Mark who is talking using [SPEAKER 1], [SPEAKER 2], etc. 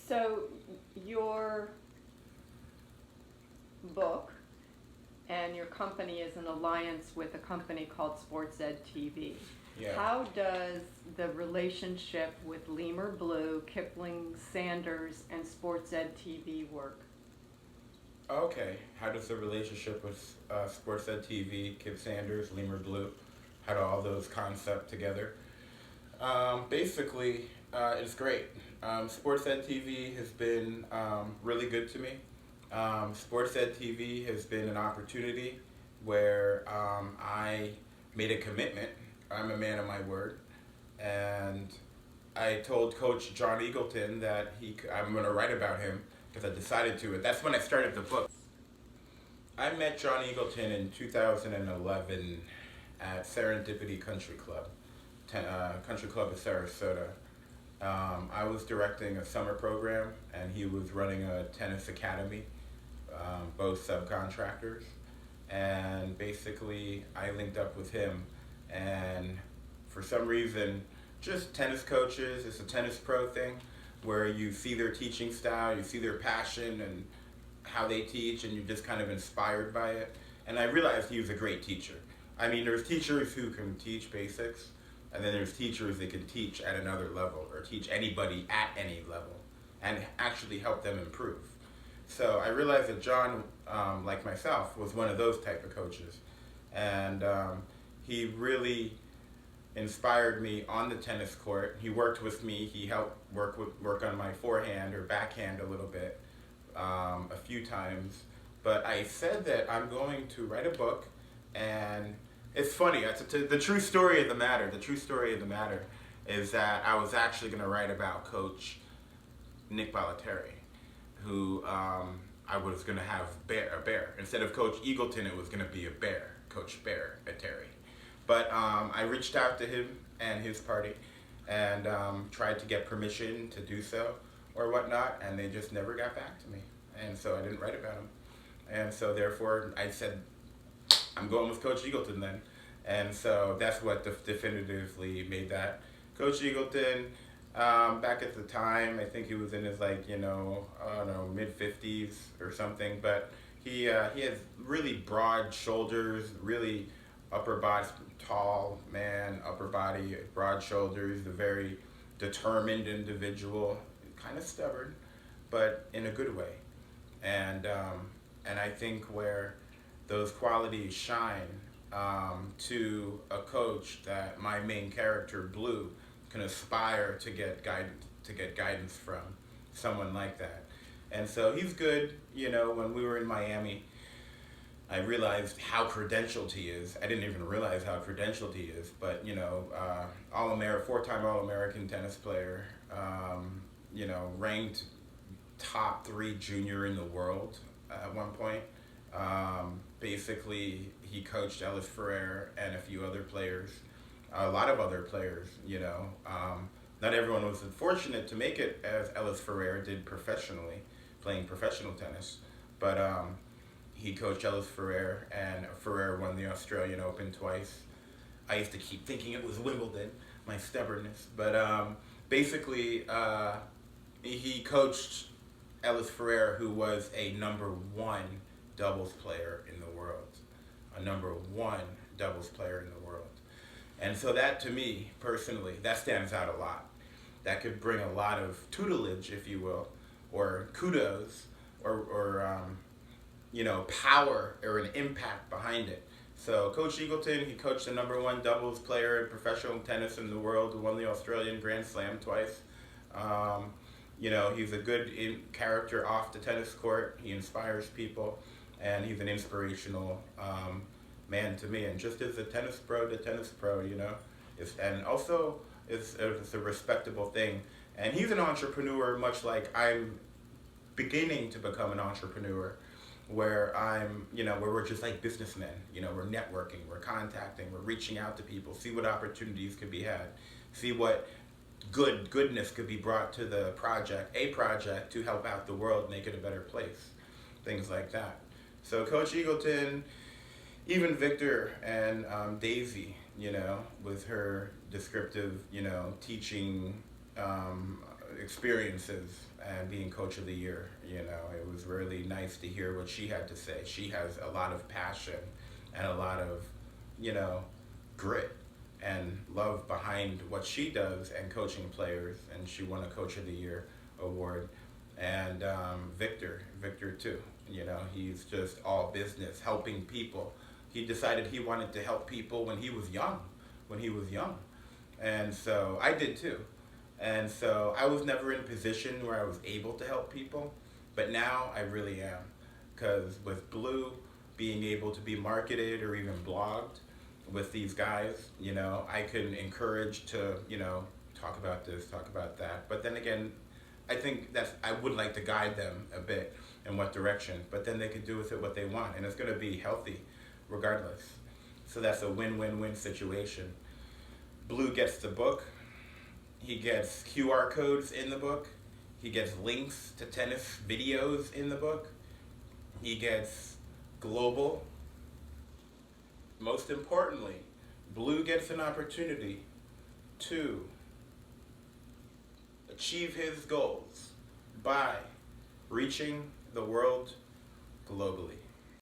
[SPEAKER 1] So your book and your company is an alliance with a company called SportsEdTV.
[SPEAKER 2] Yeah.
[SPEAKER 1] How does the relationship with Lemur Blue, Kipling Sanders, and SportsEdTV work?
[SPEAKER 2] Okay. How does the relationship with SportsEd TV, Kip Sanders, Lemur Blue, how do all those concept together? Basically, it's great. SportsEd TV has been really good to me. SportsEd TV has been an opportunity where I made a commitment. I'm a man of my word, and I told Coach John Eagleton that I'm going to write about him because I decided to. And that's when I started the book. I met John Eagleton in 2011 at Serendipity Country Club, Country Club of Sarasota. I was directing a summer program, and he was running a tennis academy, both subcontractors. And basically, I linked up with him, and for some reason, just tennis coaches, it's a tennis pro thing, where you see their teaching style, you see their passion and how they teach, and you're just kind of inspired by it. And I realized he was a great teacher. I mean, there's teachers who can teach basics, and then there's teachers that can teach at another level, or teach anybody at any level, and actually help them improve. So I realized that John, like myself, was one of those type of coaches. And he really inspired me on the tennis court. He worked with me. He helped work on my forehand or backhand a little bit, a few times. But I said that I'm going to write a book, and it's funny. The true story of the matter. The true story of the matter is that I was actually going to write about Coach Nick Balaterri, who I was going to have a bear. Instead of Coach Eagleton, it was going to be a bear, Coach Bear Terry. But I reached out to him and his party and tried to get permission to do so or whatnot, and they just never got back to me. And so I didn't write about him. And so therefore I said, I'm going with Coach Eagleton then. And so that's what definitively made that. Coach Eagleton, back at the time, I think he was in his mid-50s or something, but he has really broad shoulders, really upper body, tall man, upper body, broad shoulders, a very determined individual, kind of stubborn, but in a good way. And I think where those qualities shine to a coach that my main character, Blue, can aspire to get guidance from someone like that. And so he's good. When we were in Miami, I realized how credentialed he is. I didn't even realize how credentialed he is, but four-time All-American tennis player, ranked top 3 junior in the world at one point. Basically, he coached Ellis Ferrer and a few other players, a lot of other players. Not everyone was fortunate to make it as Ellis Ferrer did professionally, playing professional tennis, but he coached Ellis Ferrer, and Ferrer won the Australian Open twice. I used to keep thinking it was Wimbledon, my stubbornness. But basically, he coached Ellis Ferrer, who was a #1 doubles player in the world. A #1 doubles player in the world. And so that, to me, personally, that stands out a lot. That could bring a lot of tutelage, if you will, or kudos, or power or an impact behind it. So Coach Eagleton, he coached the #1 doubles player in professional tennis in the world, who won the Australian Grand Slam twice. He's a good character off the tennis court. He inspires people, and he's an inspirational man to me. And just as a tennis pro to tennis pro, and also it's a respectable thing. And he's an entrepreneur, much like I'm beginning to become an entrepreneur, where where we're just like businessmen. We're networking, we're contacting, we're reaching out to people, see what opportunities could be had, see what goodness could be brought to a project to help out the world, make it a better place, things like that. So Coach Eagleton, even Victor and Daisy, with her descriptive, teaching experiences and being Coach of the Year. You know, it was really nice to hear what she had to say. She has a lot of passion and a lot of, you know, grit and love behind what she does and coaching players. And she won a Coach of the Year award. And Victor too. You know, he's just all business, helping people. He decided he wanted to help people when he was young. And so I did too. And so I was never in a position where I was able to help people, but now I really am. Because with Blue being able to be marketed or even blogged with these guys, you know, I can encourage to, you know, talk about this, talk about that. But then again, I think I would like to guide them a bit in what direction, but then they could do with it what they want, and it's going to be healthy regardless. So that's a win-win-win situation. Blue gets the book. He gets QR codes in the book. He gets links to tennis videos in the book. He gets global. Most importantly, Blue gets an opportunity to achieve his goals by reaching the world globally.